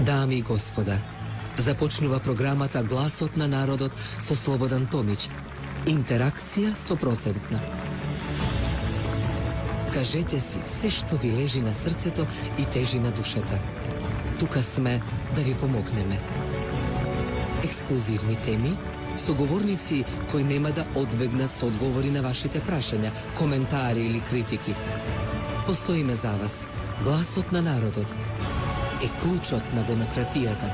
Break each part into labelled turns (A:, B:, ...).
A: Дами и господа, започнува програмата Гласот на народот со Слободан Томич. Интеракција 100%. Кажете си се што ви лежи на срцето и тежи на душата. Тука сме да ви помогнеме. Ексклузивни теми, соговорници кои нема да одбегнат со одговори на вашите прашања, коментари или критики. Постоиме за вас. Гласот на народот е клучот на демократијата.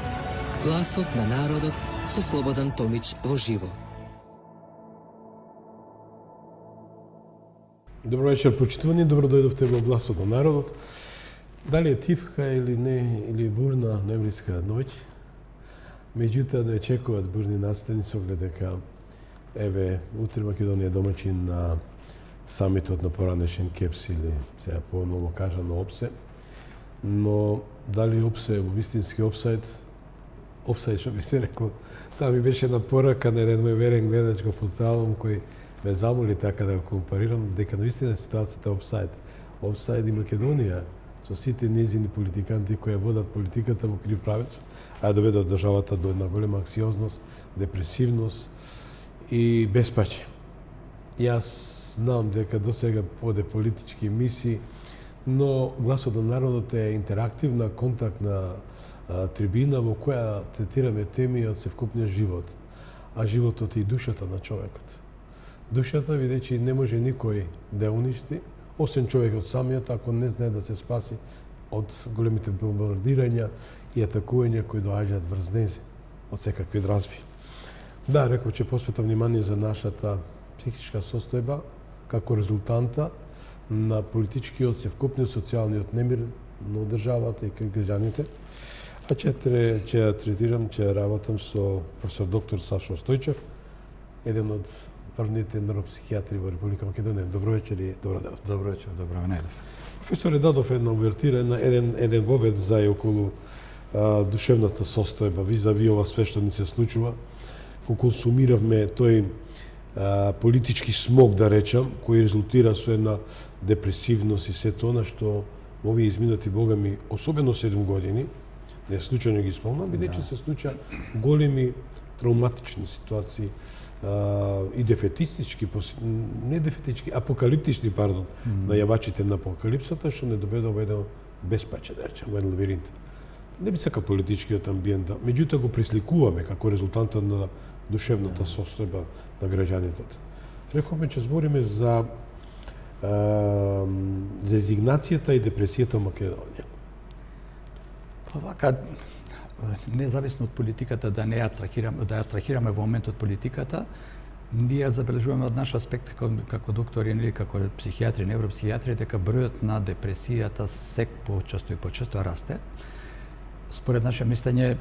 A: Гласот на народот со Слободан Томич во живо.
B: Добро вечер, почитувани. Добро дојдовте во Гласот на народот. Дали е тивка или не, или бурна ноемвриска ноќ, меѓутоа не очекуваат бурни настани со оглед дека еве утре Македонија домаќин на самитот на поранешен КЕПС или сега поново кажано ОПСЕ. Но дали ОПСЕ е во вистински офсайд што би се рекло, таа ми беше на порака на еден мој верен гледач, го поздравам, кој ме замоли така да го компарирам, дека наистина ситуацијата офсайд. Офсайд и Македонија со сите незини политиканти кои водат политиката во крив правец, а доведат државата до една голема анксиозност, депресивност и безпаќе. Јас знам дека досега поде политички мисии, но Гласот на народот е интерактивна, контактна трибина во која третираме теми од севкупниот живот, а животот и душата на човекот. Душата, видејќи не може никој да ја уништи, освен човекот самиот, ако не знае да се спаси од големите бомбардирања и атакувања кои доаѓаат врз незе, од секакви дразби. Да, реков, че посветам внимание за нашата психичка состојба, како резултанта на политичкиот, севкупниот, социјалниот немир на државата и кај граѓаните. А ќе ја третирам, ќе работам со професор доктор Сашо Стојчев, еден од врвните нейропсихијатри во Република Македонија. Добро вечер и добро ден.
C: Добро вечер, добро најдов.
B: Професоре, дадов една увертира, еден вовед за и околу душевната состојба, визави ова све што ни се случува, кога консумиравме тој политички смог, да речам, кој резултира со една депресивност и сето она што во овие изминати, Бога ми, особено 7 години, не случајно ги спомнам, бидејќи се случа големи травматични ситуации и дефетистички, не дефетички, апокалиптични, пардон, најавачите на апокалипсата, што не доведе во еден безпаче, да речем, во еден лабиринт. Не би сакал политичкиот амбиент, меѓутоа го присликуваме како резултанта на душевната состојба на граѓаните. Рековме, че збориме за резигнацијата и депресијата во Македонија.
C: Вака, независно од политиката, да не абстрахираме во момент од политиката, ние забележуваме од наш аспект како доктори или како психијатри, невропсихијатри, дека бројот на депресијата сек почесто и почесто расте. Според наше мислење,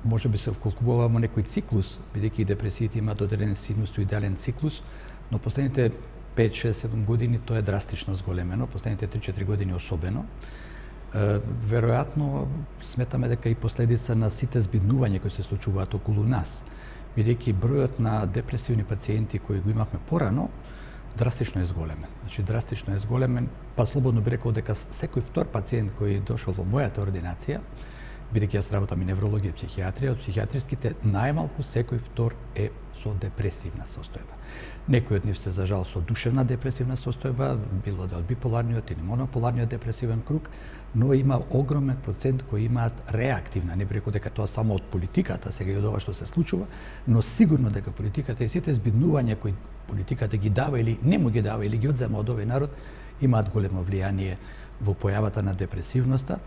C: може би се вколкуваме некој циклус, бидејќи депресиите имаат одреден синусоидален циклус, но последните 5, 6, 7 години тоа е драстично зголемено, последните 3-4 години особено. Веројатно сметаме дека и последица на сите збиднувања кои се случуваат околу нас, бидејќи бројот на депресивни пациенти кои го имавме порано драстично е зголемен. Значи драстично е зголемен, па слободно би рекол дека секој втор пациент кој дошол во мојата ординација, бидејќи јас работам и неврологија и психијатрија, од психијатриските најмалку секој втор е со депресивна состојба. Некои од нив се за жал со душевна депресивна состојба, било да од биполарниот или монополарниот депресивен круг, но има огромен процент кои имаат реактивна, не би рекол дека тоа само од политиката, сега и од ова што се случува, но сигурно дека политиката и сите збиднувања кои политиката ги дава или не му ги дава или ги одзема од овој народ, имаат големо влијание во појавата на депресивноста.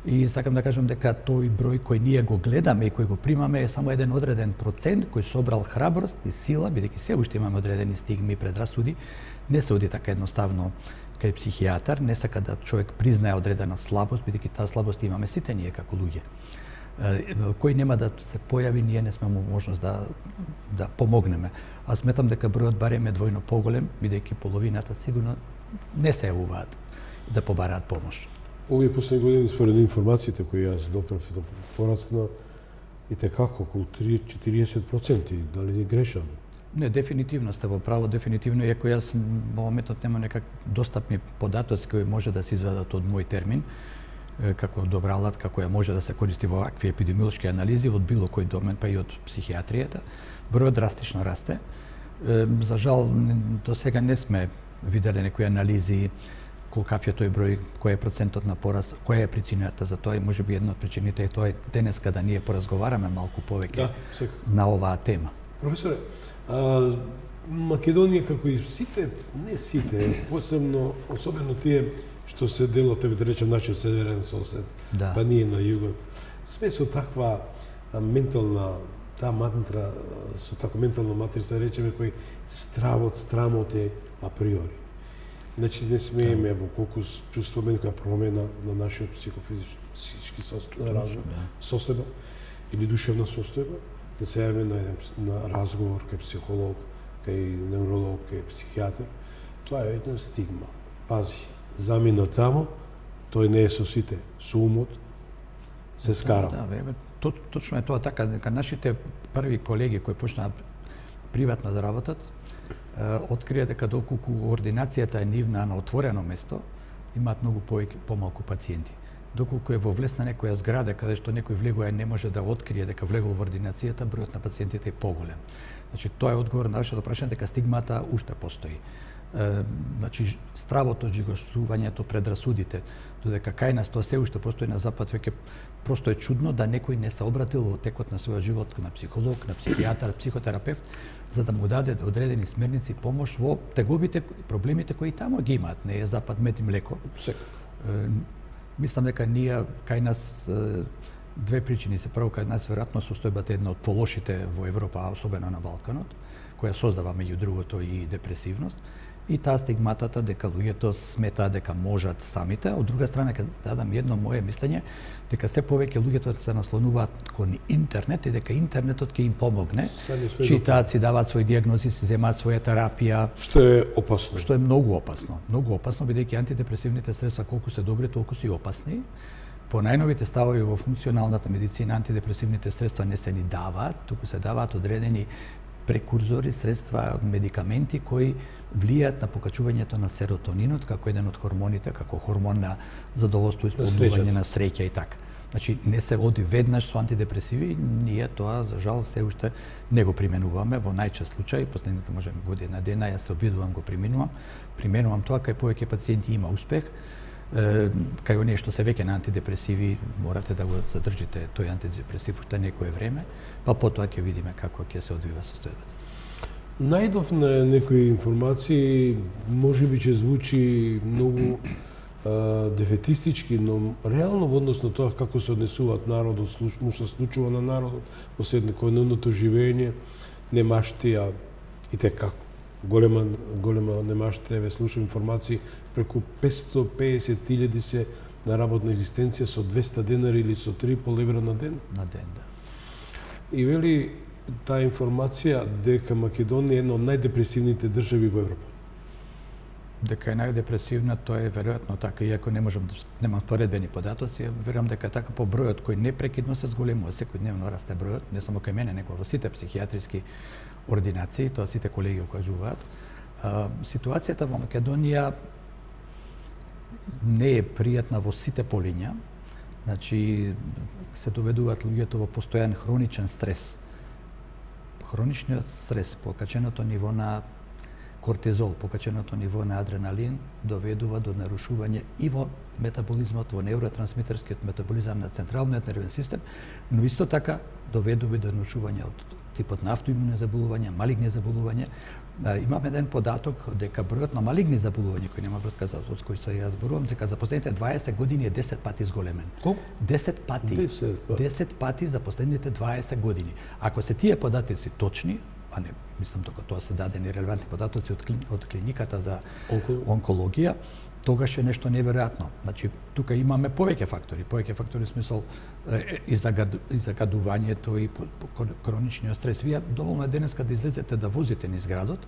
C: И сакам да кажам дека тој број кој ние го гледаме и кој го примаме е само еден одреден процент кој собрал храброст и сила, бидејќи се уште имаме одредени стигми и предрасуди, не се оди така едноставно кај психијатар, не сака да човек признае одредена слабост, бидејќи таа слабост имаме сите ние како луѓе. Кој нема да се појави, ние не сме можност да помогнеме. Аз сметам дека бројот барем е двојно поголем, бидејќи половината сигурно не се јавуваат да побараат помош.
B: Овие последни години, според информациите кои јас доптав, порасна и текако околу 30-40%, дали не грешам?
C: Не, дефинитивно сте во право, дефинитивно, иако јас во моментот нема некак достапни податоци кои може да се извадат од мој термин, како добра алатка која може да се користи во вакви епидемиолошки анализи од било кој домен, па и од психијатријата. Бројот драстично расте. За жал, до сега не сме виделе некои анализи каков е тој број, кој е процентот на пораст, која е причината за тоа и можеби една од причините е тоа денеска да ние поразговараме малку повеќе на оваа тема.
B: Професоре, Македонија како и сите, не сите, особено тие што се дел од, да речем, нашиот северен сосед, па ние на југот, сме со таква ментална, таа мантра, со таква ментална матрица, речеме, кој стравот, страмот е априори. Значи, не смееме во колку чувствуваме некоја промена на нашиот психички состојба или душевна состојба, да се јавиме на разговор кај психолог, кај невролог, кај психијатар. Тоа е една стигма. Пази, замина тамо, тој не е со сите, со умот се скарал.
C: Точно е тоа така, дека нашите први колеги кои почнаа приватно да работат, открија дека доколку ординацијата е нивна на отворено место, имаат многу помалку пациенти. Доколку е во влез на некоја зграда каде што некој влегува и не може да открие дека влегол во ординацијата, бројот на пациентите е поголем. Значи, тоа е одговор на вашето прашање дека стигмата уште постои. Значи, стравото, жигосувањето, предрасудите, додека кај нас тоа се уште постои на запад, веќе просто е чудно да некој не се обратил во текот на својот живот на психолог, на психијатар, психотерапевт, за да му даде одредени смерници, помош во тегобите, проблемите кои тамо ги имаат. Не е запад мед и млеко. Мислам дека ние кај нас две причини се. Прво, кај нас веројатно состојбата е една од полошите во Европа, особено на Балканот, која создава меѓу другото и депресивност, и таа стигматата дека луѓето сметаат дека можат самите. Од друга страна, ќе дадам едно мое мислење, дека се повеќе луѓето се наслонуваат кон интернет и дека интернетот ќе им помогне. Читаат, си даваат своји диагнози, си земаат своја терапија.
B: Што е опасно.
C: Што е многу опасно. Многу опасно, бидејќи антидепресивните средства колку се добри, толку се и опасни. По најновите ставови во функционалната медицина, антидепресивните средства не се ни даваат, туку се даваат одредени прекурзори, средства, медикаменти кои влијаат на покачувањето на серотонинот како еден од хормоните, како хормон на задоволство, исполнување на среќа и така. Значи, не се оди веднаш со антидепресиви, ние тоа, за жал, се уште не го применуваме во најчест случај, последните може година дена, јас се обидувам го применувам тоа, кај повеќе пациенти има успех, кај оние што се веќе на антидепресиви, морате да го задржите тој антидепресив уште некое време, па потоа ќе видиме како ќе се одвива состојбата.
B: Најдов на некои информации, можеби ќе звучи многу дефетистички, но реално во однос на тоа како се однесуваат народот, му се случува на народот, во секојдневното живење, немаштија и така голема немаштија, ве слушам информации, преку 550.000 се на работна екзистенција со 200 денари или со 3,5 евра на ден.
C: На ден, да.
B: И вели таа информација дека Македонија е една од најдепресивните држави во Европа.
C: Дека е најдепресивна, тоа е веројатно така, иако немам поредбени податоци, верувам дека е така по бројот кој непрекидно се зголемува, секојдневно расте бројот, не само кај мене, него во сите психијатриски ординации, тоа сите колеги окажуваат. Ситуацијата во Македонија не е пријатна во сите полиња, значи се доведуваат луѓето во постојан хроничен стрес. Хроничниот стрес, покаченото ниво на кортизол, покаченото ниво на адреналин доведува до нарушување и во метаболизмот, во невротрансмитерскиот метаболизам на централниот нервен систем, но исто така доведува до нарушување од типот на автоимуни заболувања, малигни заболувања. Имаме еден податок дека бројот на малигни заболувања кои нема врска со кои се јас зборувам, дека за последните 20 години е 10 пати зголемен.
B: Колку?
C: 10 пати. 10 пати за последните 20 години. Ако се тие податоци точни, а не мислам дека тоа се дадени релевантни податоци од клиниката за онкологија, тогаш е нешто неверојатно. Значи, тука имаме повеќе фактори во смисол и загадувањето и хроничниот стрес. Вие доволно е денеска да излезете да возите низ градот,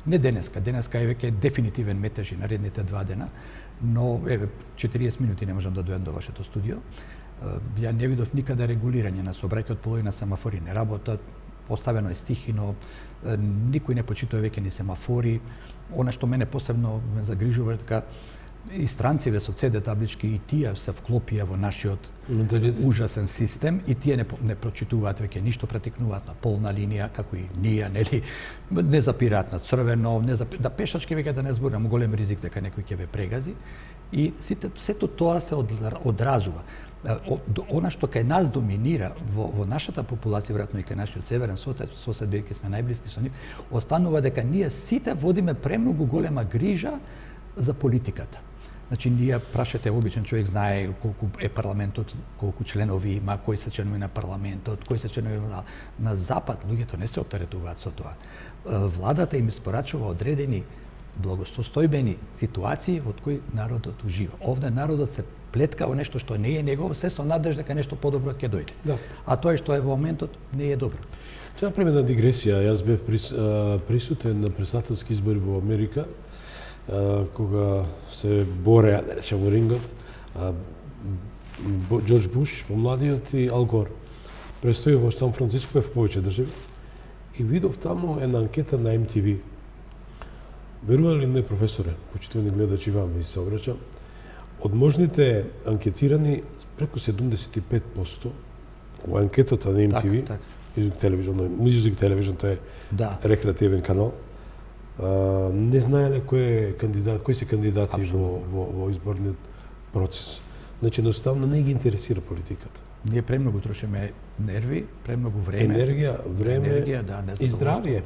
C: не денеска е веќе дефинитивен метеж и наредните 2 дена, но 40 минути не можам да дојдам до вашето студио. Ја не видов никаде регулирање на сообраќајот, половина семафори не работат, поставено е стихино, никој не почитува веќе ни семафори. Она што мене посебно ме загрижува е дека И странциве со CD таблички и тие се вклопија во нашиот
B: Дали
C: ужасен систем и тие не прочитуваат веќе ништо, претекнуваат на полна линија, како и ние, нели, не запираат на црвено, да пешачки веќе да не зборам, голем ризик дека некој ќе ве прегази. И сето тоа се одразува. Она што кај нас доминира во нашата популација, веројатно и кај нашиот северен сосед, бидејќи сме најблиски со нив, останува дека ние сите водиме премногу голема грижа за политиката. Значи, ние прашате, обичен човек знае колку е парламентот, колку членови има, кои се членови на парламентот, кои се членови на Запад, луѓето не се оптеретуваат со тоа. Владата им испорачува одредени благосостојбени ситуации од кои народот ужива. Овде народот се плетка во нешто што не е негово, се со надежда дека нешто подобро ќе дојде.
B: Да.
C: А тоа што е во моментот не е добро.
B: Ќе направиме една дигресија. Јас бев присутен на председателски избори во Америка, кога се бореа, да речем, во рингот, Џорџ Буш, помладиот, и Ал Гор. Престои во Сан Франциско, бев во повеќе држави, и видов таму една анкета на MTV. Верували ли не, професоре, почитувани гледачи, вам ви се обраќам, од можните анкетирани, преку 75% во анкетата на MTV,
C: Так.
B: Music Television, тоа е рекреативен канал, не знаеле кои се кандидати во изборниот процес. Значи, едноставно не ги интересира политиката.
C: Ние премногу трошиме нерви, премногу време.
B: Енергија, и здравје.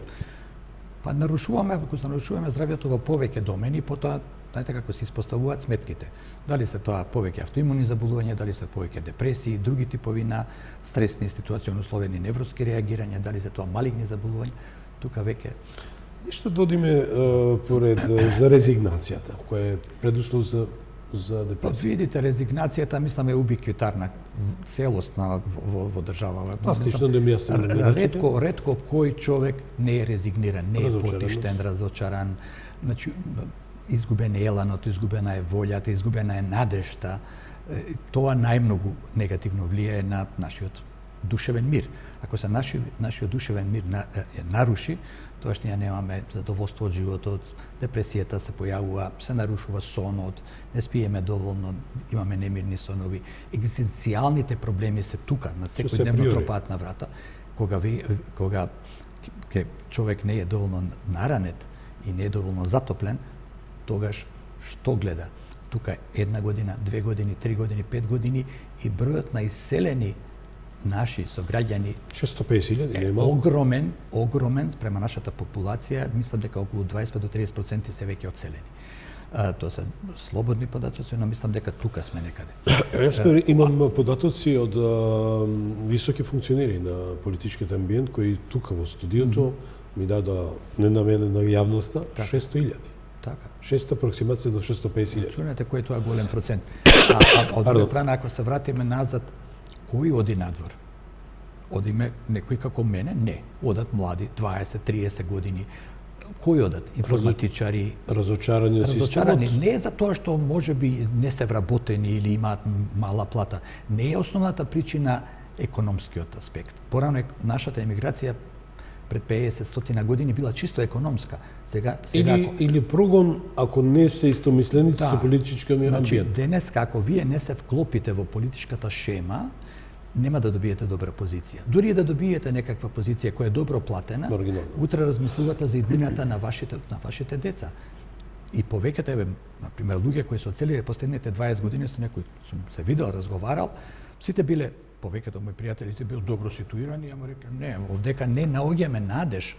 C: Па нарушуваме, ако се нарушуваме здравјето во повеќе домени, потоа знаете како се испоставуваат сметките. Дали се тоа повеќе автоимуни заболувања, дали се повеќе депресии, други типови на стресни ситуациони условени невроски реагирања, дали се тоа малигни заболувања, тука веќе
B: Ништо додиме поред за резигнацијата, која е предуслов за депресија.
C: Видите, резигнацијата, мислам, е убиквитарна, целосна во држава.
B: Пластично да ми јасен.
C: Ретко кој човек не е резигниран, не е потиштен, разочаран. Значи, изгубен е еланот, изгубена е волјата, изгубена е надежта. Тоа најмногу негативно влијае на нашиот душевен мир. Ако се нашиот душевен мир наруши, тоаш ние немаме задоволство од животот, депресијата се појавува, се нарушува сонот, не спиеме доволно, имаме немирни сонови. Екзистенцијалните проблеми се тука, на секој дневно тропаат на врата. Кога човек не е доволно наранет и не е доволно затоплен, тогаш што гледа? Тука 1 година, 2 години, 3 години, 5 години и бројот на иселени наши сограѓани
B: 650.000
C: е огромен спрема нашата популација, мислам дека околу 20 до 30% се веќе одселени. Тоа се слободни податоци, но мислам дека тука сме некаде.
B: Јас имам податоци од високи функционери на политичкиот амбиент кои тука во студиото ми дадоа, не на мене, на јавноста, 600.000.
C: Така.
B: 600 апроксимација до 650.000.
C: Чуете кој е тоа голем процент. Од друга страна, ако се вратиме назад, кој оди надвор? Одиме некои како мене? Не. Одат млади, 20-30 години. Кои одат? Информатичари.
B: Разочарани од системот?
C: Не за тоа што може би не се вработени или имаат мала плата. Не е основната причина економскиот аспект. Порано нашата емиграција пред 50-100 години била чисто економска. Сега
B: или прогон ако не се истомисленици со политички амбиент.
C: Значи, денес како вие не се вклопите во политичката шема, нема да добиете добра позиција. Дури и да добиете некаква позиција која е добро платена, утре размислувате за иднината на вашите деца. И повеќето, например, луѓе кои се одселиле последните 20 години, со некој сум се видел, разговарал, сите биле, повеќето мои пријатели се бил добро ситуирани, ама рекле, не, овдека не наоѓаме надеж.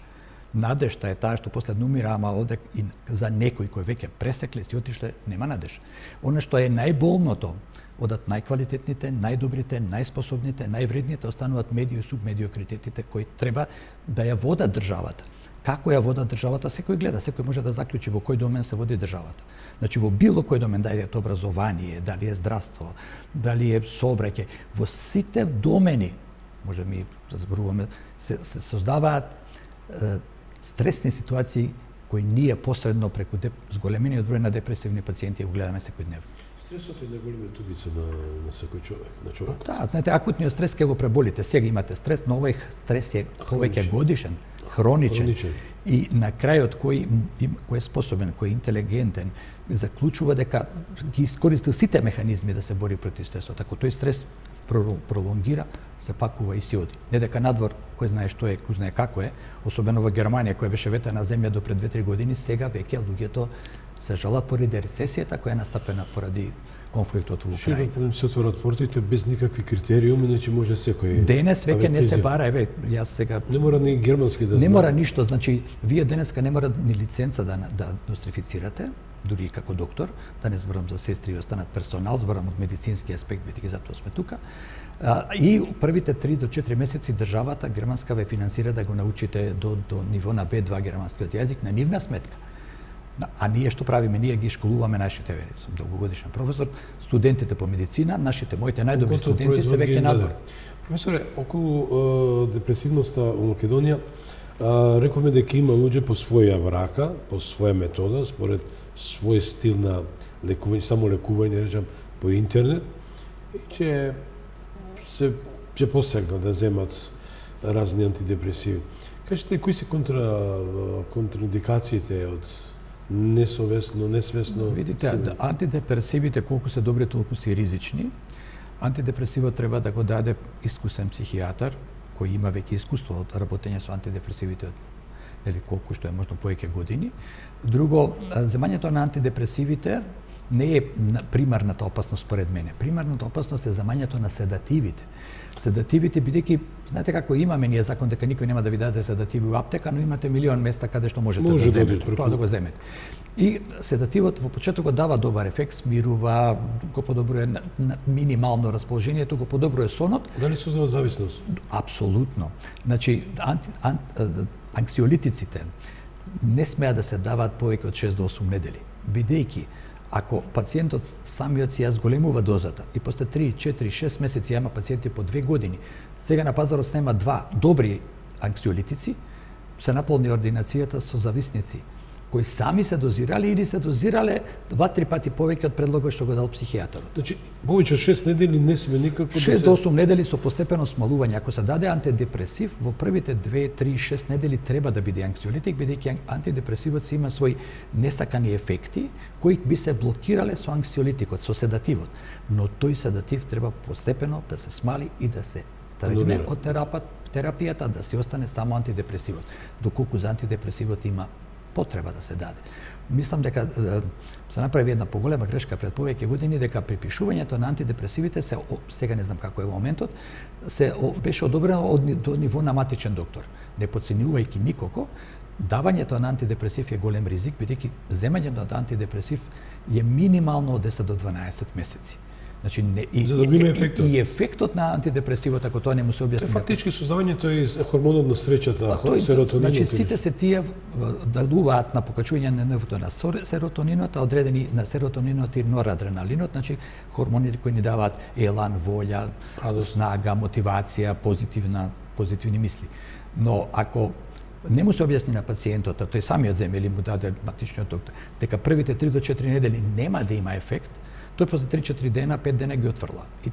C: Надежта е таа што после умира, ама овде и за некој кој веќе пресекле си отишле, нема надеж. Она што е најболното, одат најквалитетните, најдобрите, најспособните, највредните, остануваат медио и субмедиокритетите кои треба да ја водат државата. Како ја водат државата, секој гледа, секој може да заклучи во кој домен се води државата. Значи во било кој домен, дали е образование, дали е здравство, дали е сообраќај, во сите домени, може ми разборуваме, се создаваат стресни ситуации кои ние посредно преку зголемениот број на депресивни пациенти го гледаме секојдневно.
B: Стресот е најголемиот убица на секој човек, на човекот.
C: Да, знаете, акутниот стрес ќе го преболите. Сега имате стрес, но овој стрес е повеќе годишен, хроничен. И на крајот кој е способен, кој е интелигентен, заклучува дека ги искористил сите механизми да се бори против стресот. Ако тој стрес пролонгира, се пакува и си оди. Не дека надвор кој знае што е, кој знае како е, особено во Германија која беше ветена земја до пред 2-3 години, сега веќе луѓето се жалат поради рецесијата која е настапена поради конфликтот во Украина.
B: Широко се отворат портите без никакви критериуми, иначе може секој.
C: Денес веќе не се бара, еве, јас сега
B: Не мора ни германски да
C: не
B: знае.
C: мора ништо, значи вие денеска не мора ни лиценца да нострифицирате, дури и како доктор, да не зборам за сестри и останат персонал, зборам од медицински аспект, бидејќи затоа сме тука. И првите 3 до 4 месеци државата германска ве финансира да го научите до ниво на B2 германскиот јазик на нивна сметка. А ние што правиме? Ние ги школуваме нашите, сум долгогодишен професор, студентите по медицина, моите најдобри студенти се веќе надвор.
B: Професоре, околу депресивноста во Македонија, рековме дека има луѓе по своја врака, по своја метода, според свој стил на лекување, само лекување, речам, по интернет, и ќе посегнат да земат разни антидепресиви. Кажете, кои се контраиндикациите од несовесно, несвесно?
C: Видите, антидепресивите колку се добри, толку се ризични. Антидепресивот треба да го даде искусен психијатар, кој има веќе искуство од работење со антидепресивите, или колку што е можно повеќе години. Друго, земањето на антидепресивите не е примарната опасност според мене. Примарната опасност е земањето на седативите. Седативите, бидејќи, знаете како имаме ние закон дека никој нема да ви даде седативи во аптека, но имате милион места каде што можете да земете, тоа да го земете. И седативот во почетокот дава добар ефект, смирува, го подобрува минимално расположението, го подобрува сонот.
B: Дали создава зависност?
C: Апсолутно. Значи, анксиолитиците не смеа да се даваат повеќе од 6 до 8 недели, бидејќи ако пациентот самиот си ја зголемува дозата и после 3, 4, 6 месеци има пациенти по 2 години, сега на пазарот снема 2 добри анксиолитици, се наполни ординацијата со зависници кои сами се дозирале или се дозирале 2-3 пати повеќе од предлогот што го дал психијатарот.
B: Значи, повеќе од 6 недели не сме никако
C: 6 до 8 недели со постепено смалување. Ако се даде антидепресив, во првите 2, 3, 6 недели треба да биде анксиолитик, бидејќи антидепресивот си има своји несакани ефекти кои би се блокирале со анксиолитикот, со седативот. Но тој седатив треба постепено да се смали и да се тргне од терапијата, да си остане само антидепресивот. Доколку за антидепресивот има потреба да се даде. Мислам дека се направи една поголема грешка пред повеќе години, дека припишувањето на антидепресивите сега не знам како е во моментот, беше одобрено до ниво на матичен доктор. Не потценувајќи никого, давањето на антидепресив е голем ризик, бидејќи земањето на антидепресив е минимално од 10 до 12 месеци. Значи,
B: за да има ефектот.
C: И ефектот на антидепресивот, ако тоа не му се објасни.
B: Фактички создавањето е хормонот на среќата, серотонинот.
C: Значи, сите се тие делуваат на покачување на нивото на серотонинот, а одредени на серотонинот и норадреналинот, значи хормоните кои ни даваат елан, волја, снага, мотивација, позитивни мисли. Но ако не му се објасни на пациентот, а тој самиот земе или му даде матичниот доктор, дека првите 3 до 4 недели нема да има ефект, тој после 3-4 дена, 5 дена ги отврла. И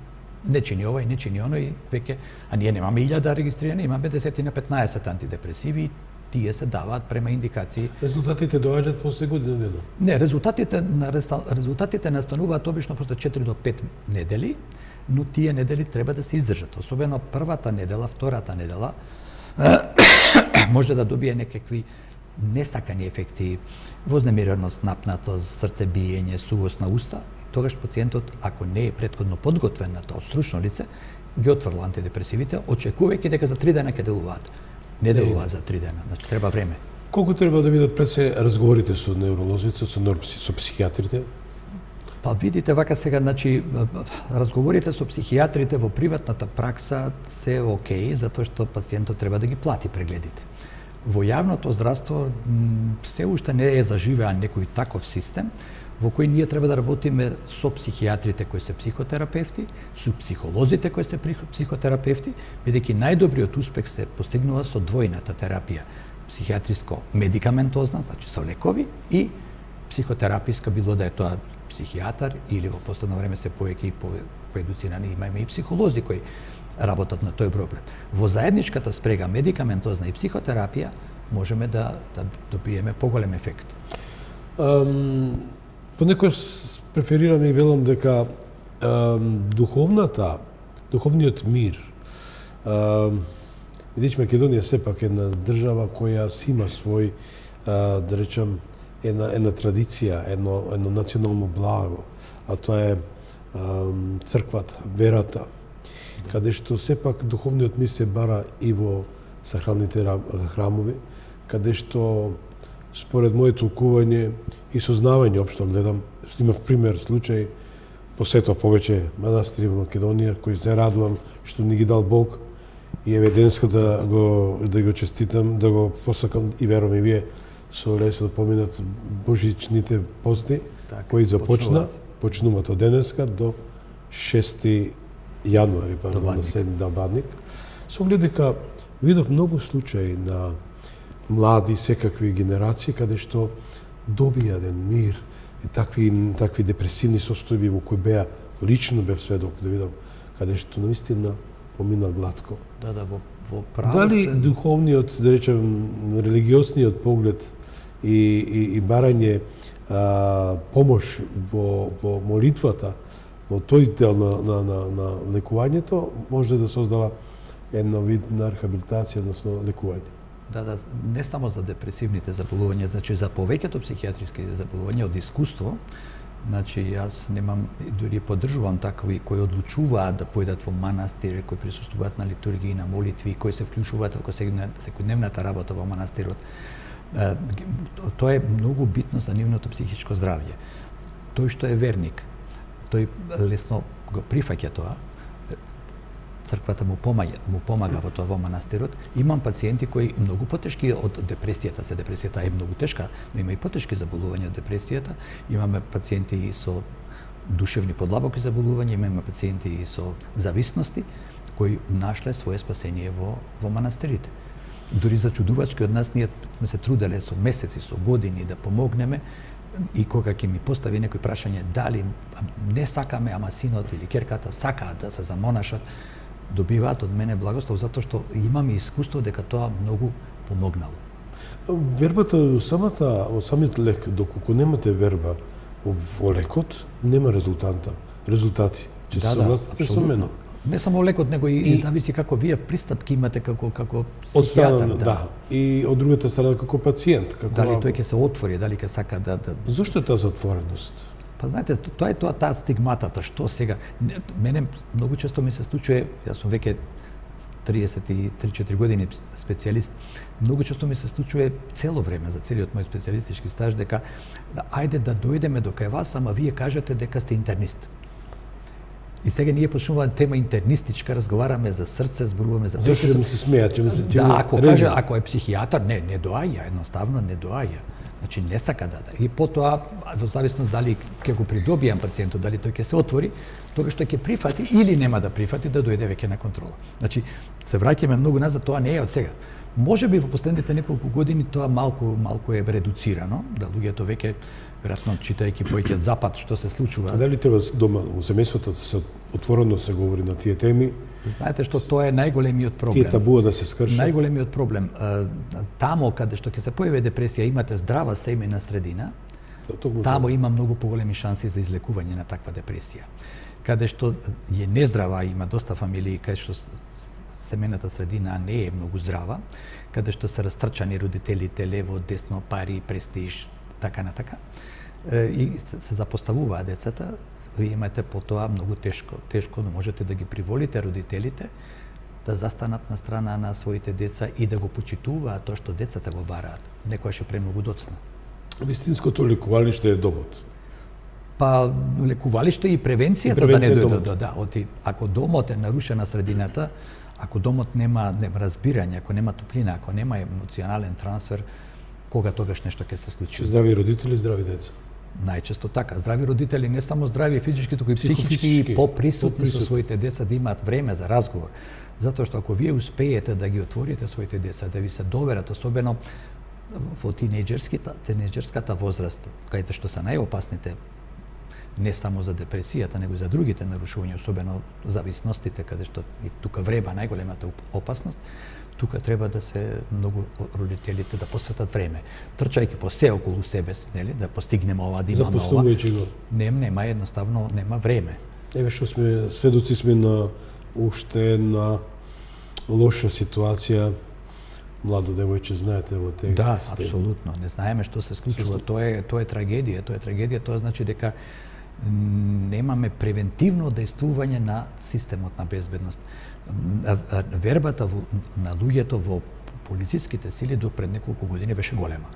C: не чини ова и не чини оно и веќе, а ние немаме 1000 регистрирани, имаме 10 на 15 антидепресиви и тие се даваат према индикации.
B: Резултатите доаѓаат после година дена?
C: Не, резултатите настануваат обично после 4 до 5 недели, но тие недели треба да се издржат. Особено првата недела, втората недела, може да добие некакви несакани ефекти, вознемиреност, напнатост, срцебиење, сувост на уста. Тогаш пациентот, ако не е претходно подготвен на тоа стручно лице, ги отврла антидепресивите, очекувајќи дека за 3 дена ќе делуваат. Не делуваат за 3 дена, значи треба време.
B: Колку треба да бидат пред се разговорите со невролозите, со психијатрите?
C: Па видите, вака сега, значи, разговорите со психијатрите во приватната пракса се окей, затоа што пациентот треба да ги плати прегледите. Во јавното здравство се уште не е заживеан некој таков систем, во кој ние треба да работиме со психијатрите кои се психотерапевти, со психолозите кои се психотерапевти, бидејќи најдобриот успех се постигнува со двојната терапија, психијатриско-медикаментозна, значи со лекови, и психотераписка, било да е тоа психијатар или во последно време се повеќе и поедуцирани имаме и психолози кои работат на тој проблем. Во заедничката спрега медикаментозна и психотерапија можеме да добиеме поголем ефект.
B: Понекогаш преферирам и велам дека духовниот мир, бидејќи Македонија сепак една држава која си има свој, да речем, една традиција, едно национално благо, а тоа е црквата, верата, каде што сепак духовниот мир се бара и во сакралните храмови, каде што според моје толкување и сознавање општо гледам, имав пример случај, посетував повеќе манастири во Македонија, кои се радувам што ни ги дал Бог и еве денеска да го честитам, да го посакам и верувам и вие со лесно да поминат божичните пости кои почнуваат од денеска до 6 јануари, на 7 Бадник. Со оглед дека видов многу случаи на млади, секакви генерации, каде што добија еден мир и такви депресивни состојби во кои беа, лично бев сведок да видам, каде што наистина помина глатко.
C: Во право
B: Дали духовниот, да речем, религиозниот поглед и барање помош во молитвата, во тој дел на лекувањето, може да создава една вид на рехабилитација, односно лекување.
C: Не само за депресивните заболувања, значи за повеќето психијатриски заболувања од искуство, значи јас немам, дури поддржувам такви кои одлучуваат да појдат во манастир, кои присуствуваат на литургии, на молитви, кои се вклучуваат во секојдневната работа во манастирот. Тоа е многу битно за нивното психичко здравје. Тој што е верник, тој лесно го прифаќа тоа. Црквата му помага во тоа во манастирот. Имам пациенти кои многу потешки од депресијата, депресијата е многу тешка, но има и потешки заболувања од депресијата. Имаме пациенти и со душевни подлабоки заболувања, имаме пациенти и со зависности кои нашле свое спасение во манастирите. Дури зачудувачки од нас, ние сме се труделе со месеци, со години да помогнеме, и кога ќе ми постави некој прашање дали не сакаме, ама синот или керката сакаат да се замонашат, добиваат од мене благослов, затоа што имаме искуство дека тоа многу помогнало.
B: Вербата во самиот лек, доколку немате верба во лекот, нема резултати. Че се согласите со мене?
C: Не само лекот, него и зависи како вие пристапки имате како психијатар.
B: Да. И од другата страна како пациент.
C: Дали тој ќе се отвори, дали ќе сака да...
B: Зошто е таа затвореност?
C: Па знаете, тоа е таа стигматата, што сега... Мене многу често ми се случува, јас сум веќе 33-4 години специјалист, многу често ми се случува цело време, за целиот мој специјалистички стаж, дека ајде да дојдеме до кај вас, ама вие кажете дека сте интернист. И сега ние почнуваме тема интернистичка, разговараме за срце, зборуваме за...
B: Зашто ми се смеат?
C: Ако е психијатар, не доаѓа, едноставно не доаѓа. Значи не сака да. И потоа, во зависност дали ќе го придобијам пациентот, дали тој ќе се отвори, тогаш тој ќе прифати или нема да прифати да дојде веќе на контрола. Значи, се враќаме многу назад, тоа не е од сега. Може би во последните неколку години тоа малку е редуцирано, да луѓето веќе веројатно читајќи повеќе запад што се случува.
B: Дали треба дома во семејството се отворено се говори на тие теми?
C: Знаете што тоа е најголемиот проблем.
B: Тие табуа да се скршат.
C: Најголемиот проблем. Тамо каде што ќе се појави депресија, имате здрава семејна средина, тамо има многу поголеми шанси за излекување на таква депресија. Каде што е нездрава, има доста фамилии каде што семејната средина не е многу здрава, каде што се растрчани родителите лево, десно, пари, престиж, така на така. И се запоставуваат децата, вие имате потоа многу тешко, но можете да ги приволите родителите да застанат на страна на своите деца и да го почитуваат тоа што децата го бараат. Некојаш е премногу доцна.
B: Вистинското лекувалиште е домот.
C: Па лекувалиште и превенцијата да не дојде. Ако домот е нарушена средината, ако домот нема разбирање, ако нема топлина, ако нема емоционален трансфер, кога тогаш нешто ќе се случи.
B: Здрави родители, здрави деца.
C: Најчесто така. Здрави родители не само здрави физички, туку и психички, поприсутни со своите деца, да имаат време за разговор. Затоа што ако вие успеете да ги отворите своите деца, да ви се доверат, особено во тинејџерската возраст, каде што се најопасните, не само за депресијата, него и за другите нарушувања, особено зависностите, каде што и тука вреба најголемата опасност, тука треба да се многу родителите да посветат време, трчајќи по се околу себе, нели, да постигнеме ова, да имаме ова.
B: Запоставувајќи го.
C: Нема едноставно нема време.
B: Еве што сме сведоци сме на уште една лоша ситуација. Младо девојче, знаете, во те
C: Да, апсолутно. Не знаеме што се случува. Тоа е трагедија. Тоа значи дека немаме превентивно дејствување на системот на безбедност. Вербата на луѓето во полициските сили до пред неколку години беше голема.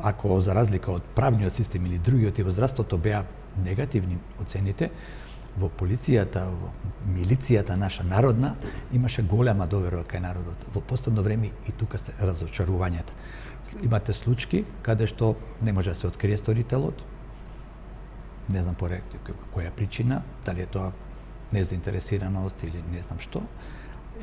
C: Ако за разлика од правниот систем или другиот и во здравството беа негативни оцените, во полицијата, во милицијата наша народна, имаше голема доверба кај народот. Во последно време и тука се разочарувањата. Имате случаи каде што не може да се открие сторителот, не знам по која причина, дали е тоа незаинтересираност или не знам што,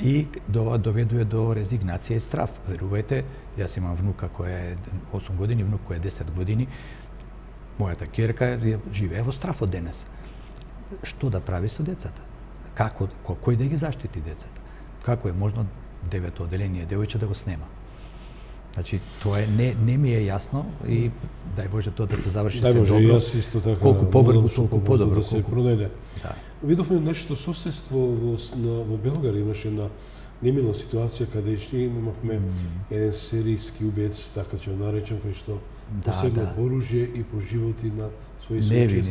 C: и доведува до резигнација и страф. Верувајте, јас имам внука која е 8 години, внук кој е 10 години, мојата ќерка живее во страф од денес. Што да прави со децата? Како, кој да ги заштити децата? Како е можно 9-то оделение девојче да го снема? Значи, тоа не ми е јасно и дај Боже тоа да се заврши се добро.
B: Дај Боже, и јас исто така.
C: Колку побрзо, толку подобро.
B: Да се пронајде.
C: Да.
B: Видовме нешто соседство во Белгарија, имаше на немила ситуација каде што имавме еден серијски убиец, така ќе наречам, кој што посегнал по оружје и по животи на своји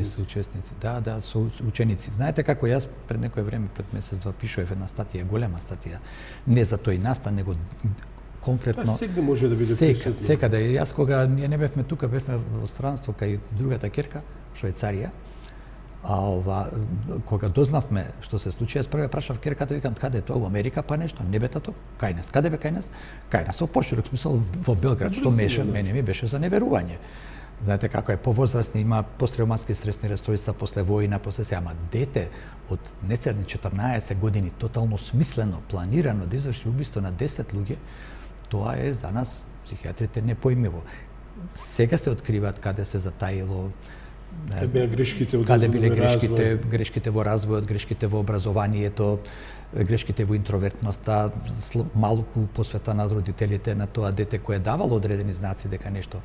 C: соучесници. Да, ученици. Знаете како јас пред некое време, пред месец-два, пишував една статија, голема статија, не за тој настан, него конкретно
B: секаде може да биде присутно.
C: Секаде. Јас кога ние не бевме тука, бевме во странство кај другата ќерка, Швајцарија. Кога дознавме што се случи, јас прво прашав ќерката, викам каде е тоа во Америка, па нешто, не бе тато, кај нас. Каде бе кај нас? Кај нас, во поширок смисол во Белград, што мене ми беше за неверување. Знаете како е, повозрастни има посттравматски стресни расстройства после војна, после се, ама дете од нецелни 14 години тотално смислено, планирано да изврши убиство на 10 луѓе, тоа е за нас психијатрите непоимливо. Сега се откриваат каде се затаило, каде биле грешките во развојот, грешките во образованието, грешките во интровертноста, малку посвета на родителите на тоа дете кое давало одредени знаци дека нешто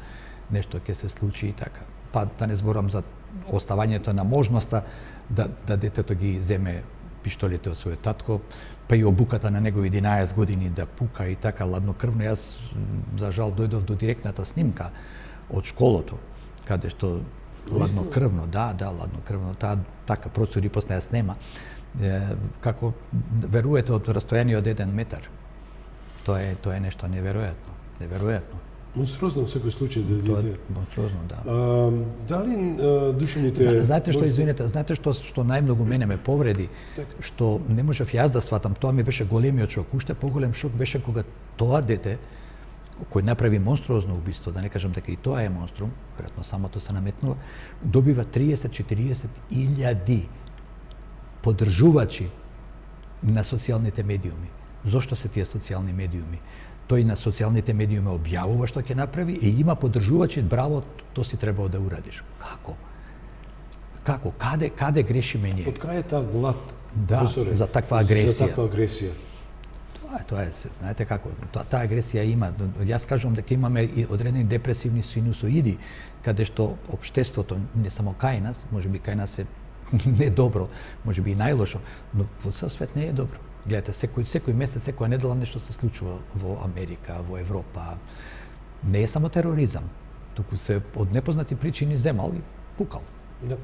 C: ќе се случи и така. Па да не зборам за оставањето на можноста да детето ги земе пиштолите од својот татко, па и обуката на негови 11 години да пука и така ладнокрвно. Јас за жал дојдов до директната снимка од школото, каде што ладнокрвно, ладнокрвно, таа така процури после ја снема, како верувате од растојание од 1 метар. Тоа е нешто неверојатно.
B: Монструозно во секој случај да видите.
C: Монструозно, да.
B: Дали душевните...
C: Знаете што, извинете, знаете што најмногу мене ме повреди, што не можев јас да сватам, тоа ми беше големиот шок. Уште поголем шок беше кога тоа дете, кој направи монструозно убиство, да не кажам дека и тоа е монструм, веројатно самото се наметнува, добива 30-40 илјади поддржувачи на социјалните медиуми. Зошто се тие социјални медиуми? Тој на социјалните медиуми објавува што ќе направи и има поддржувачи, браво, тоа си требало да урадиш. Како? Каде грешиме ние?
B: Од кај е таа глад,
C: професоре? За таква агресија. Тоа е, знаете како, таа агресија има. Јас кажувам дека имаме и одредени депресивни синусоиди, каде што општеството, не само кај нас, можеби кај нас е не добро, можеби и најлошо, но во цел свет не е добро. Гледате, секој месец, секоја недела нешто се случува во Америка, во Европа. Не е само тероризам, туку се од непознати причини земал и пукал.
B: Да.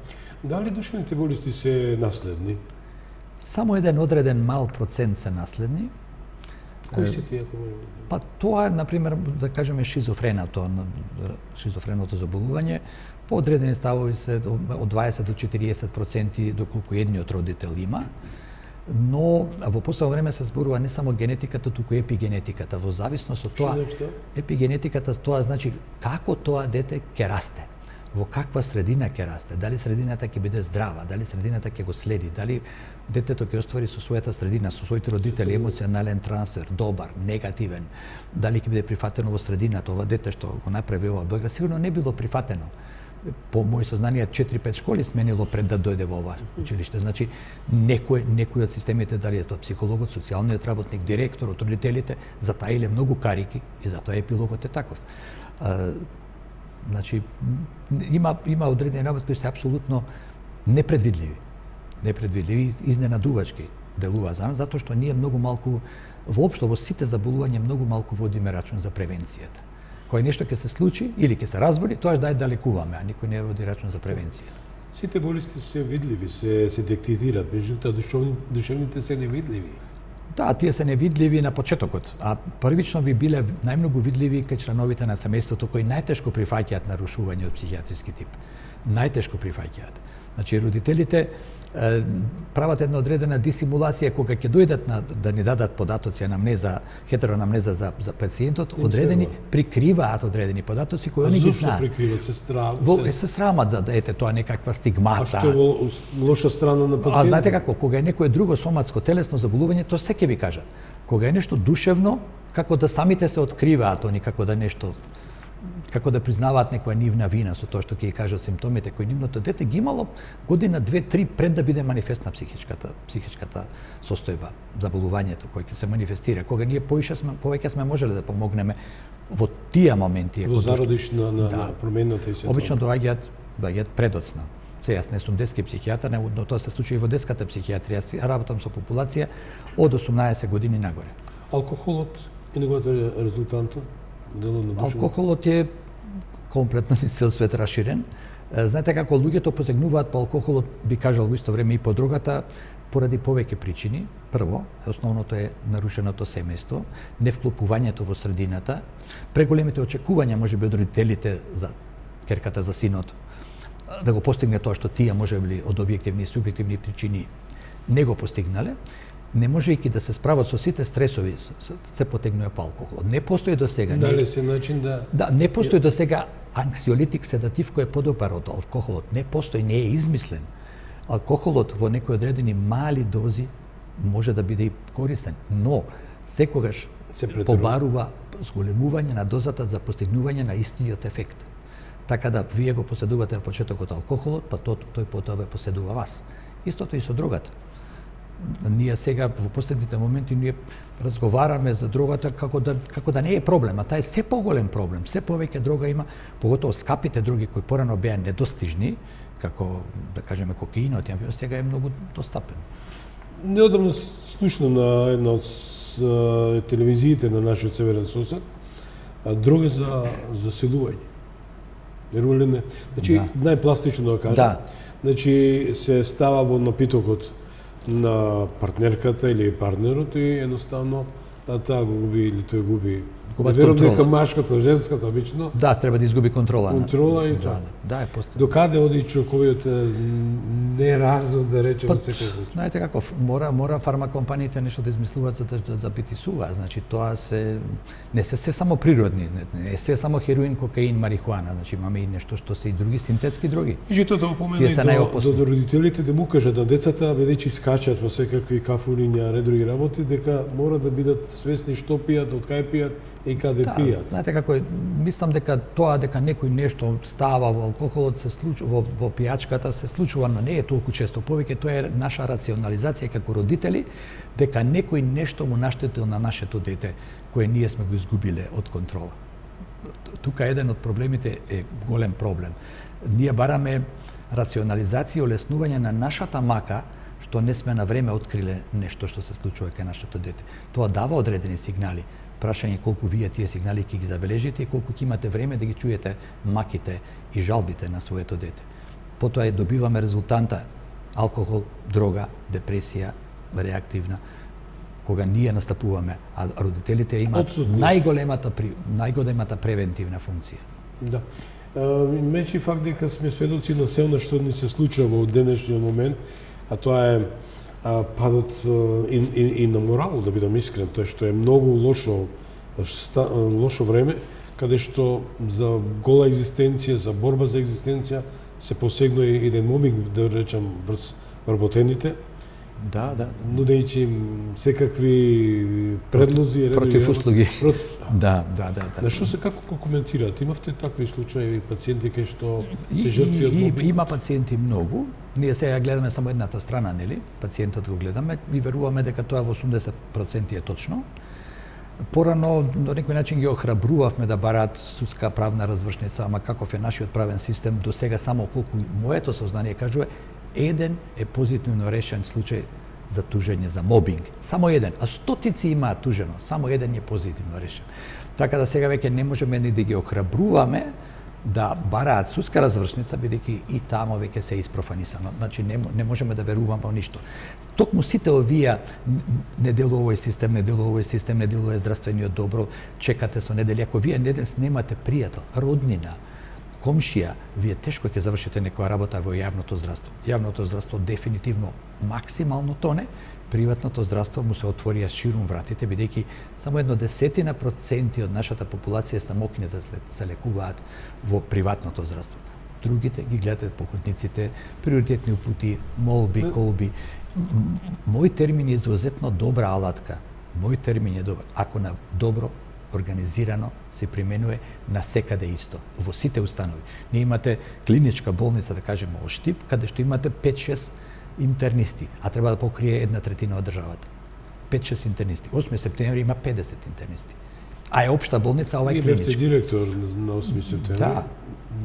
B: Дали душевните болести се наследни?
C: Само еден одреден мал процент се наследни.
B: Кои се тие?
C: Па тоа е, например, да кажеме шизофреното заболување. По одредени ставови се од 20 до 40% доколку едниот родител има. Но во последно време се зборува не само генетиката, туку и епигенетиката. Во зависност од тоа, епигенетиката тоа значи како тоа дете ќе расте, во каква средина ќе расте, дали средината ќе биде здрава, дали средината ќе го следи, дали детето ќе оствари со својата средина, со своите родители емоционален трансфер, добар, негативен, дали ќе биде прифатено во средината. Ова дете што го направи ова Белград, сигурно не било прифатено. по мои сознанија 4-5 школи сменило пред да дојде во ова училиште. Значи некој од системите, дали е тоа психологот, социјалниот работник, директорот, родителите, затаиле многу карики и затоа епилогот е таков. Значи има одредени работи кои се апсолутно непредвидливи, изненадувачки делува за нас, затоа што ние многу малку воопшто во сите заболувања многу малку водиме рачун за превенцијата. Кога нешто ќе се случи или ќе се разболи, тоаш дај да лекуваме, а никој не води рачун за превенција.
B: Сите болести се видливи, се детектираат, меѓутоа душевните се невидливи.
C: Да, тие се невидливи на почетокот, а првично би биле најмногу видливи кај членовите на семејството кои најтешко прифаќаат нарушување од психијатриски тип. Најтешко прифаќаат. Значи родителите прават една одредена дисимулација кога ќе дојдат да ни дадат податоци анамнеза, хетероанамнеза за пациентот, одредени прикриваат одредени податоци кои они ги знаат.
B: Зошто прикриваат?
C: Се срамат за да ете тоа некаква стигмата.
B: А што е во лоша страна на пациентот?
C: А знаете како, кога е некое друго соматско телесно заболување, тоа се ќе ви кажат. Кога е нешто душевно, како да самите се откриваат они, како да признаваат некоја нивна вина со тоа што ќе ги кажат симптомите кои нивното дете ги имало година, 2-3 пред да биде манифестна психичката состојба, заболувањето кој ќе се манифестира. Кога ние повеќе сме можеле да помогнеме во тие моменти.
B: Во зародиш на промената и се.
C: Обично доаѓаат предоцна. Сега јас не сум детски психијатар, но тоа се случува и во детската психијатрија. Јас работам со популација од 18 години нагоре.
B: Алкохолот и неговата резултанта?
C: Алкохолот е комплетно ни цел свет раширен. Знаете како луѓето посегнуваат по алкохолот, би кажал во исто време и по дрогата, поради повеќе причини. Прво, основното е нарушеното семејство, невклопувањето во средината, преголемите очекувања можеби од родителите за керката, за синот, да го постигне тоа што тие можеби од објективни и субјективни причини не го постигнале. Не можејќи да се справат со сите стресови, се потегнува по алкохол. Не постои до сега.
B: Дали се начин да...
C: Да, не постои до сега анксиолитик седатив кој е подобар од алкохолот. Не постои, не е измислен. Алкохолот во некои одредени мали дози може да биде и корисен, но секогаш побарува зголемување на дозата за постигнување на истиот ефект. Така да вие го поседувате на почетокот алкохолот, па тој потоа ве поседува вас. Истото и со дрогата. Ние сега во последните моменти ние разговараме за дрогата како да не е проблем, а таа е се поголем проблем. Се повеќе дрога има, поготово скапите дроги кои порано беа недостижни, како да кажеме кокаинот, сега е многу достапен.
B: Неодамно слушна на една од телевизиите на нашиот северен сосед, дрога за заселување. Верували не? Значи, најпластично да кажам.
C: Да.
B: Значи, се става во напитокот на партнерката или партнерот и едноставно таа го губи или тој губи. Верувам дека машката, женската обично.
C: Да, треба да изгуби контрола.
B: Контрола и тоа.
C: Да, е постои.
B: Докаде оди човекот неразум да речеме секој случај.
C: Знаете како мора фармакомпаниите нешто да измислуваат за да запитисуваат. Значи тоа не се само природни, не се само хероин, кокаин, марихуана, значи имаме и нешто што се и други синтетски дроги.
B: И тоа да опомена и до родителите да му кажат на децата бидејќи скачат во секакви кафулиња, редруги работи, дека мора да бидат свесни што пијат, од кај пијат и каде пијат.
C: Знаете како мислам дека дека некој нешто става во алкохолот се случува во пијачката се случува, но не е толку често. Повеќе тоа е наша рационализација како родители дека некој нешто му наштетил на нашето дете кое ние сме го изгубиле од контрола. Тука еден од проблемите е голем проблем. Ние бараме рационализација и олеснување на нашата мака што не сме на време откриле нешто што се случува кај нашето дете. Тоа дава одредени сигнали. Прашање колку вие тие сигнали ќе ги забележите и колку ќе имате време да ги чуете маките и жалбите на своето дете. Потоа добиваме резултанта алкохол, дрога, депресија, реактивна, кога ние настапуваме, а родителите имаат најголемата превентивна функција. Да.
B: Мечи факт дека сме сведоци на се она што ни се случува во денешниот момент, а тоа е падот и на морал, да бидам искрен, тоа што е многу лошо време, каде што за гола екзистенција, за борба за екзистенција, се посегнува еден мобинг, да речам, врз вработените
C: Да.
B: нудејќи им секакви предлози,
C: Против услуги. Да.
B: На што се како коментираат? Имавте такви случаи пациенти кај што се жртви од мобинг?
C: Има пациенти многу. Ние сега гледаме само едната страна, нели? Пациентот го гледаме и веруваме дека тоа во 80% е точно. Порано до некој начин ги охрабрувавме да бараат судска правна развршница, ама каков е нашиот правен систем, до сега само колку моето сознание кажува, еден е позитивно решен случај за тужење за мобинг. Само еден, а стотици имаат тужено, само еден е позитивно решен. Така да сега веќе не можеме ни да ги охрабруваме да бараат судска развршница, бидејќи и тамо веќе се isprofanisано. Значи не можеме да веруваме во ништо. Токму сите овие не делува овој систем, не делува овој систем, не делува здравствениот добро, чекате со недели. Ако вие недес немате пријател, роднина, комшија, вие тешко ќе завршите некоја работа во јавното здравство. Јавното здравство дефинитивно максимално тоне, приватното здравство му се отворија ширум вратите, бидејќи само 0,1% од нашата популација самокни да се лекуваат во приватното здравство. Другите ги гледате по ходниците, приоритетни упути, молби, колби. Мој термин е изузетно добра алатка. Мој термин е добар. Ако на добро организирано се применува на секаде исто, во сите установи. Ние имате клиничка болница, да кажеме, во Штип, каде што имате 5-6 интернисти, а треба да покрие 1/3 од државата. 5-6 интернисти. 8 септември има 50 интернисти. А е општа болница, ова е клиничка.
B: Бевте директор на 8 септември.
C: Да.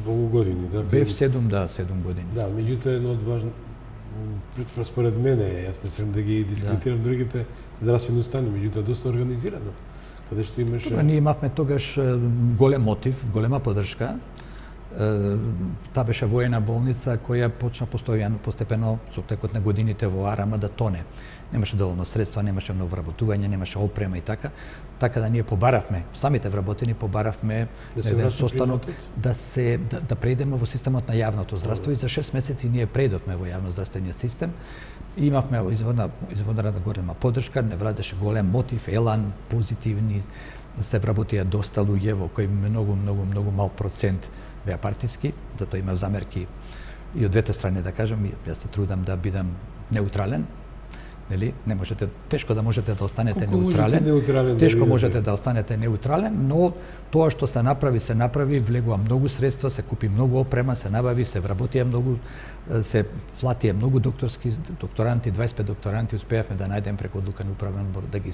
B: Многу години, да.
C: Бев 7 години.
B: Да, меѓутоа едно од важно според мене, јас не сакам да ги дискредитирам другите здравствени установи, меѓутоа доста организирано. Каде што имаше...
C: Ние имавме тогаш голем мотив, голема поддршка. Таа беше воена болница која почна постепено со текот на годините во Арама да тоне. Немаше доволно средства, немаше многу вработување, немаше опрема и така. Така да ние побаравме, самите вработени побаравме еден состанок да преидеме во системот на јавното здравство и за 6 месеци ние преидовме во јавноздравствениот систем. И имавме изводна голема поддршка, не владеше голем мотив, елан, позитивни, се вработија доста луѓе во кои многу мал процент беа партиски, затоа има замерки и од двете страни, да кажам, јас се трудам да бидам неутрален, нели? Не можете, тешко да можете да останете неутрален. Тешко можете да останете неутрален, но тоа што се направи, влегува многу средства, се купи многу опрема, се набави, се вработија многу, се платија многу докторанти, 25 докторанти успеавме да најдем преку одлука на управен одбор да ги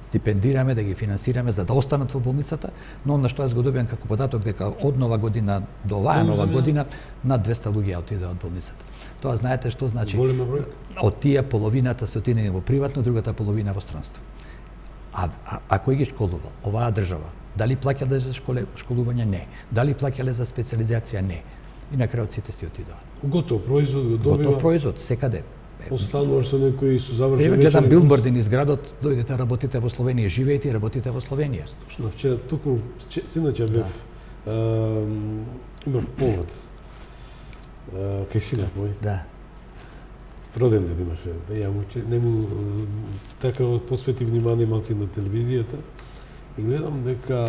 C: стипендираме, да ги финансираме за да останат во болницата, но на што јас го добиам како податок дека од нова година до оваа нова година над 200 луѓе отидоа од болницата. Тоа знаете што значи?
B: Голема бројка.
C: Од тие половината се отидени во приватно, другата половина во странство. А кој ги школувал? Оваа држава. Дали плаќале за школување? Не. Дали плаќале за специализација? Не. И на крајот сите си отидоа.
B: Готов производ го добива.
C: Готов производ секаде.
B: Остануваш со некои со завршен
C: вечер. Гледам билборди низ градот, дојдете работите во Словенија, живеете и работите во Словенија.
B: Точно вчера токму синоќа бев имав повод. Кај синав мој.
C: Да.
B: Роден ден имаше. Да ја му така посвети внимание малци на телевизијата и гледам дека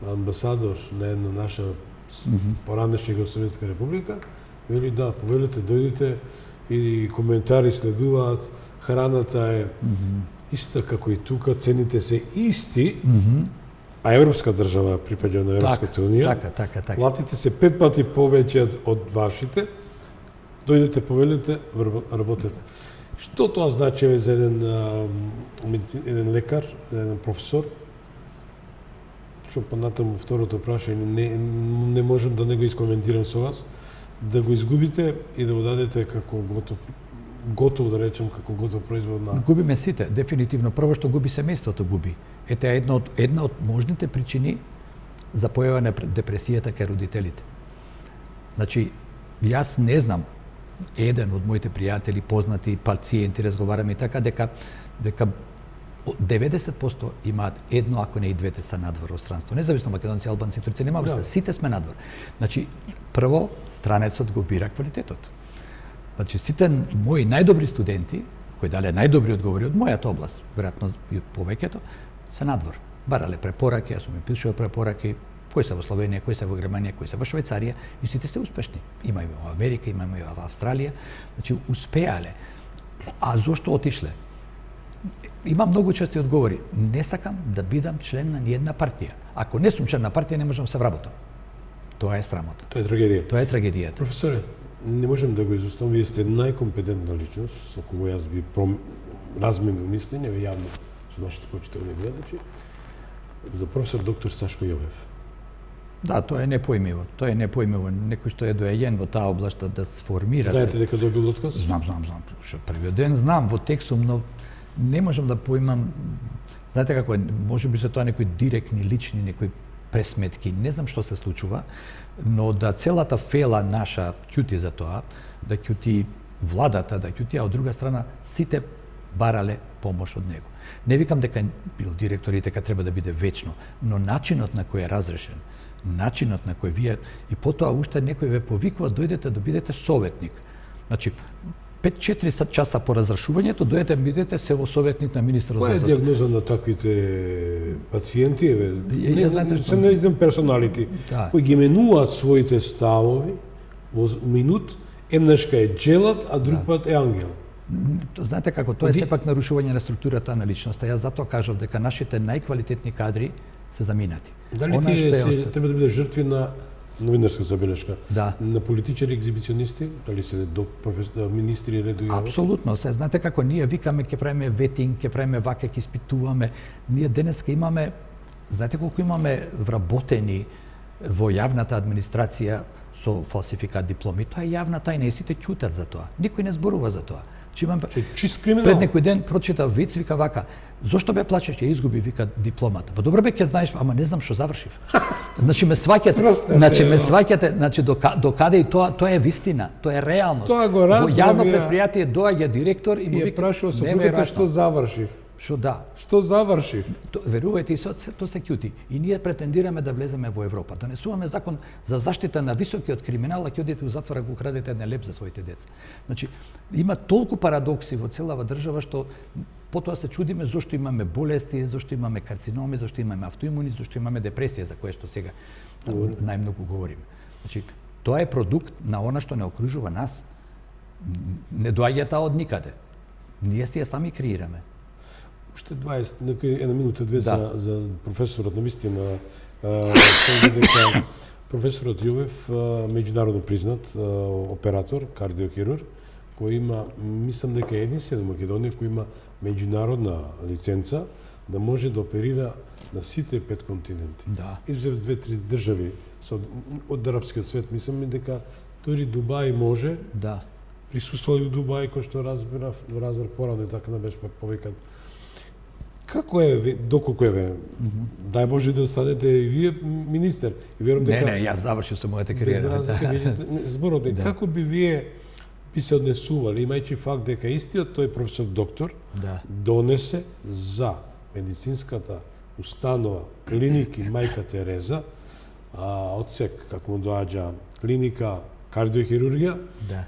B: амбасадор на една наша поранешна Југословенска република вели да, повелете, дојдете и коментари следуваат, храната е иста како и тука, цените се исти, а европска држава припаѓа на Европската унија.
C: Така.
B: Платите се 5 пати повеќе од вашите. Дојдете, повелете, работете. Што тоа значи за еден лекар, еден професор? Што понатаму второто прашање не можам да не го искоментирам со вас, да го изгубите и да го дадете како готов да речем како готов производ на...
C: Губиме сите, дефинитивно. Прво што губи семејството губи. Ете една од можните причини за појава на депресијата кај родителите. Значи, јас не знам, еден од моите пријатели, познати, пациенти, разговараме и така, дека 90% имаат едно, ако не и двете са надвор од странство. Независно македонци, албанци, турци, нема врска, сите сме надвор. Значи, прво, странецот го бира квалитетот. Значи, сите мои најдобри студенти, кои дале најдобри одговори од мојата област, веројатно и од повеќето, се надвор. Барале препораки, јас сум им пишувал препораки, кои се во Словенија, кои се во Германија, кои се во Швајцарија, и сите се успешни. Има и во Америка, има и во Австралија. Значи, успеале. А зошто отишле? Има многу чести одговори. Не сакам да бидам член на ниедна партија. Ако не сум член на партија, не можам да се вработам. Тоа е срамота.
B: Тоа е трагедија.
C: Тоа е трагедијата.
B: Професоре, не можем да го изоставам, вие сте најкомпетентна личност со кого јас би разменил мислење јавно со нашите почитувани гледачи за професор доктор Сашко Јовев.
C: Да, тоа е непојмиво. Тоа е непојмиво. Некој што е доаѓен во таа област да сформира се.
B: Знаете дека добил отказ?
C: Знам. Што првиот ден знам во текстум, но не можам да поимам. Знаете како е, може би се тоа некои директни, лични, некои пресметки. Не знам што се случува, но да целата фела наша ќути за тоа, да ќути владата, да ќути, а од друга страна сите барале помош од него. Не викам дека бил директор и дека треба да биде вечно, но начинот на кој е разрешен, начинот на кој вие и потоа уште некој ве повикува дојдете да бидете советник. Значи 5-4 часа по разрешувањето дојдете да бидете советник на министерот
B: Која е
C: за
B: дијагноза на таквите пациенти?
C: знаете што-
B: Не знам персоналити,
C: Да.
B: кои ги менуваат своите ставови во минут, еднашка е джелат, а друг пат е ангел.
C: Знаете како, тоа е сепак нарушување на структурата на личноста. Јас затоа кажав дека нашите најквалитетни кадри се заминати.
B: Дали
C: Она
B: тие
C: што е
B: се треба да биде жртви на новинарска забелешка?
C: Да.
B: На политичари екзибиционисти, дали се министри редујават?
C: Апсолутно, се знаете како ние викаме ќе правиме ветинг, ќе правиме вака, ќе испитуваме. Ние денеска имаме, знаете колку имаме вработени во јавната администрација со фалсификат дипломи. Тоа е јавна тајна и сите ќутат за тоа. Никој не зборува за тоа. Имам
B: Чист криминал.
C: пред некој ден прочитав виц, вика вака: "Зошто бе плачеш, ја изгуби, вика, дипломата." Па добро бе ќе знаеш, ама не знам што завршив. Значи ме сваќате, значи до каде и тоа е вистина, тоа е реалност.
B: Тоа го
C: Во
B: разбрав,
C: јавно
B: ја.
C: предпријатие доаѓа директор и му
B: И е
C: вика:
B: прашува сопругата
C: "Неверојатно."
B: што завршив.
C: Што да.
B: Што завршив?
C: Верувајте, и тоа се ќути. И ние претендираме да влеземе во Европа. Донесуваме закон за заштита на високиот криминал, а ќе одите у затвора го крадете еден леп за своите деца. Значи, има толку парадокси во целава држава што потоа се чудиме зошто имаме болести, зошто имаме карциноми, зошто имаме автоимуни, зошто имаме депресија, за кое што сега најмногу говориме. Значи, тоа е продукт на она што не окружува нас. Не доаѓа таа од никаде. Ние си ја сами креираме.
B: Уште 20, некој една минута, две
C: Да.
B: за професорот, на вистина. Кажа дека професорот Јовев, меѓународно признат оператор, кардиохирург, кој има, мислам дека е единствен во Македонија кој има меѓународна лиценца да може да оперира на сите 5 континенти.
C: Да.
B: Изузев 2-3 држави од арапскиот свет, мислам дека дури Дубај може,
C: Да.
B: присуствували у Дубај, кој што разбрав порано и така не беше повикан. Како е, доколку е, дај Боже да станете и вие министер. И верувам дека
C: Не, јас завршив со мојата
B: без
C: кариера.
B: разлика меѓу зборот е како би вие би се однесували, имајќи факт дека истиот тој професор доктор
C: Да.
B: донесе за медицинската установа клиники Мајка Тереза, одсек како му доаѓа клиника кардиохирургија,
C: Да.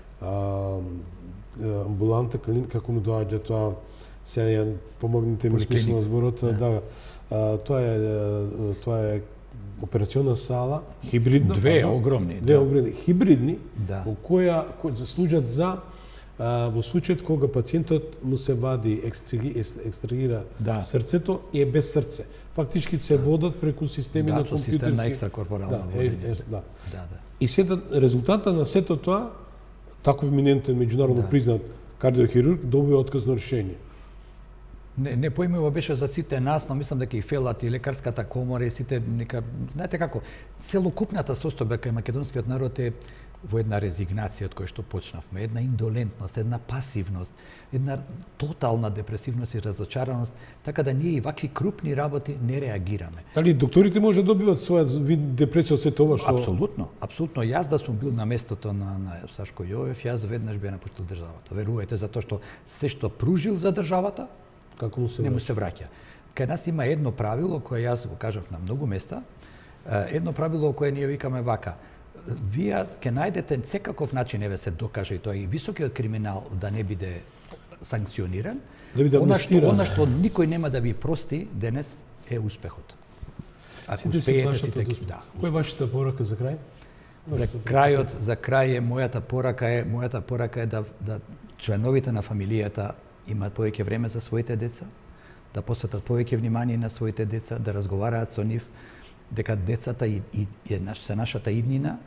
B: амбуланта клиника како му доаѓа тоа, сега помогнете ми смислено на зборот, да, тоа е операционна сала, хибридна.
C: Две огромни,
B: Две
C: да.
B: огромни, хибридни,
C: Да.
B: во кои служат за во случајот кога пациентот му се вади, екстрагира
C: Да.
B: срцето и е без срце. Фактички се водат преку системи на
C: со систем на
B: компјутерски.
C: екстракорпорално
B: Да,
C: водење.
B: да.
C: Да, да.
B: И сета резултата на сето тоа, таков еминентен меѓународно признат кардиохирург добива отказно решение.
C: Не поимиво беше за сите нас, но мислам дека и ФЕЛАТ и лекарската комора и сите нека, знаете како, целокупната состојба кај македонскиот народ е во една резигнација од која што почнавме, една индолентност, една пасивност, една тотална депресивност и разочараност, така да ние и вакви крупни работи не реагираме.
B: Дали докторите може да добиват својот вид депресија од сето ова што
C: Апсолутно, апсолутно. Јас да сум бил на местото на Сашко Јовев, јас веднаш би напуштил државата. Верувајте, затоа што се што пружил за државата,
B: како му се
C: не му
B: враќа?
C: се враќа. Кај нас има едно правило кое јас го кажав на многу места, едно правило кое ние викаме вака: вие ќе најдете секаков начин, еве се докаже и тоа и високиот криминал да не биде санкциониран,
B: Да биде амнестиран.
C: она што никој нема да ви прости денес е успехот. Ако
B: Сите се
C: успеете,
B: плашат
C: сите
B: од
C: ќе
B: успех.
C: да.
B: Која е вашата порака за крај?
C: За крај мојата порака е да членовите на фамилијата имаат повеќе време за своите деца, да посветат повеќе внимание на своите деца, да разговараат со нив, дека децата се нашата иднина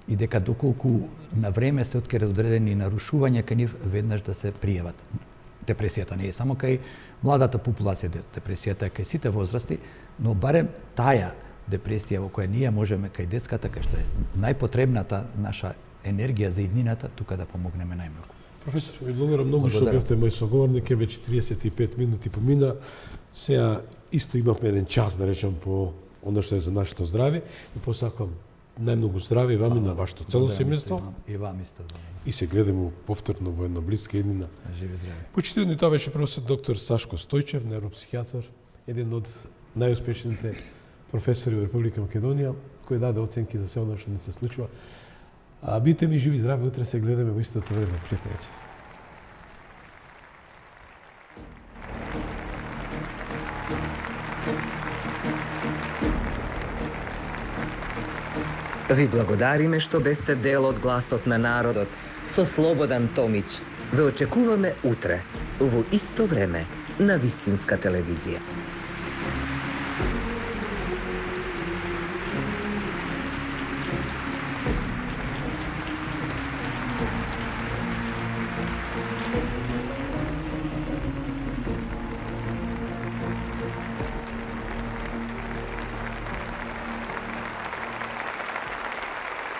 C: и дека доколку на време се откријат одредени нарушувања кај нив, веднаш да се пријават. Депресијата не е само кај младата популација, депресијата е кај сите возрасти, но барем таа депресија во која ние можеме кај детската, кај што е најпотребната наша енергија за иднината, тука да помогнеме најмногу.
B: Професор, ви благодарам многу што бевте мој соговорник, веќе 35 минути помина. Сега исто имавме еден час, да речем, по оно што е за нашето здравје и посакам најмногу здравје вам и на вашето цело семејство.
C: И вам исто.
B: И се гледаме повторно во една блиска иднина.
C: Живи здрави.
B: Почитувани, тоа беше професор доктор Сашко Стојчев, невропсихијатар, еден од најуспешните професори во Република Македонија, кој даде оценки за се оно што ни се случува. А бидете ми живи здрави, утре се гледаме во истото време. Пријатна вечер.
D: Ви благодариме што бевте дел од гласот на народот. Со Слободан Томич ве очекуваме утре, во исто време, на Вистинска телевизија.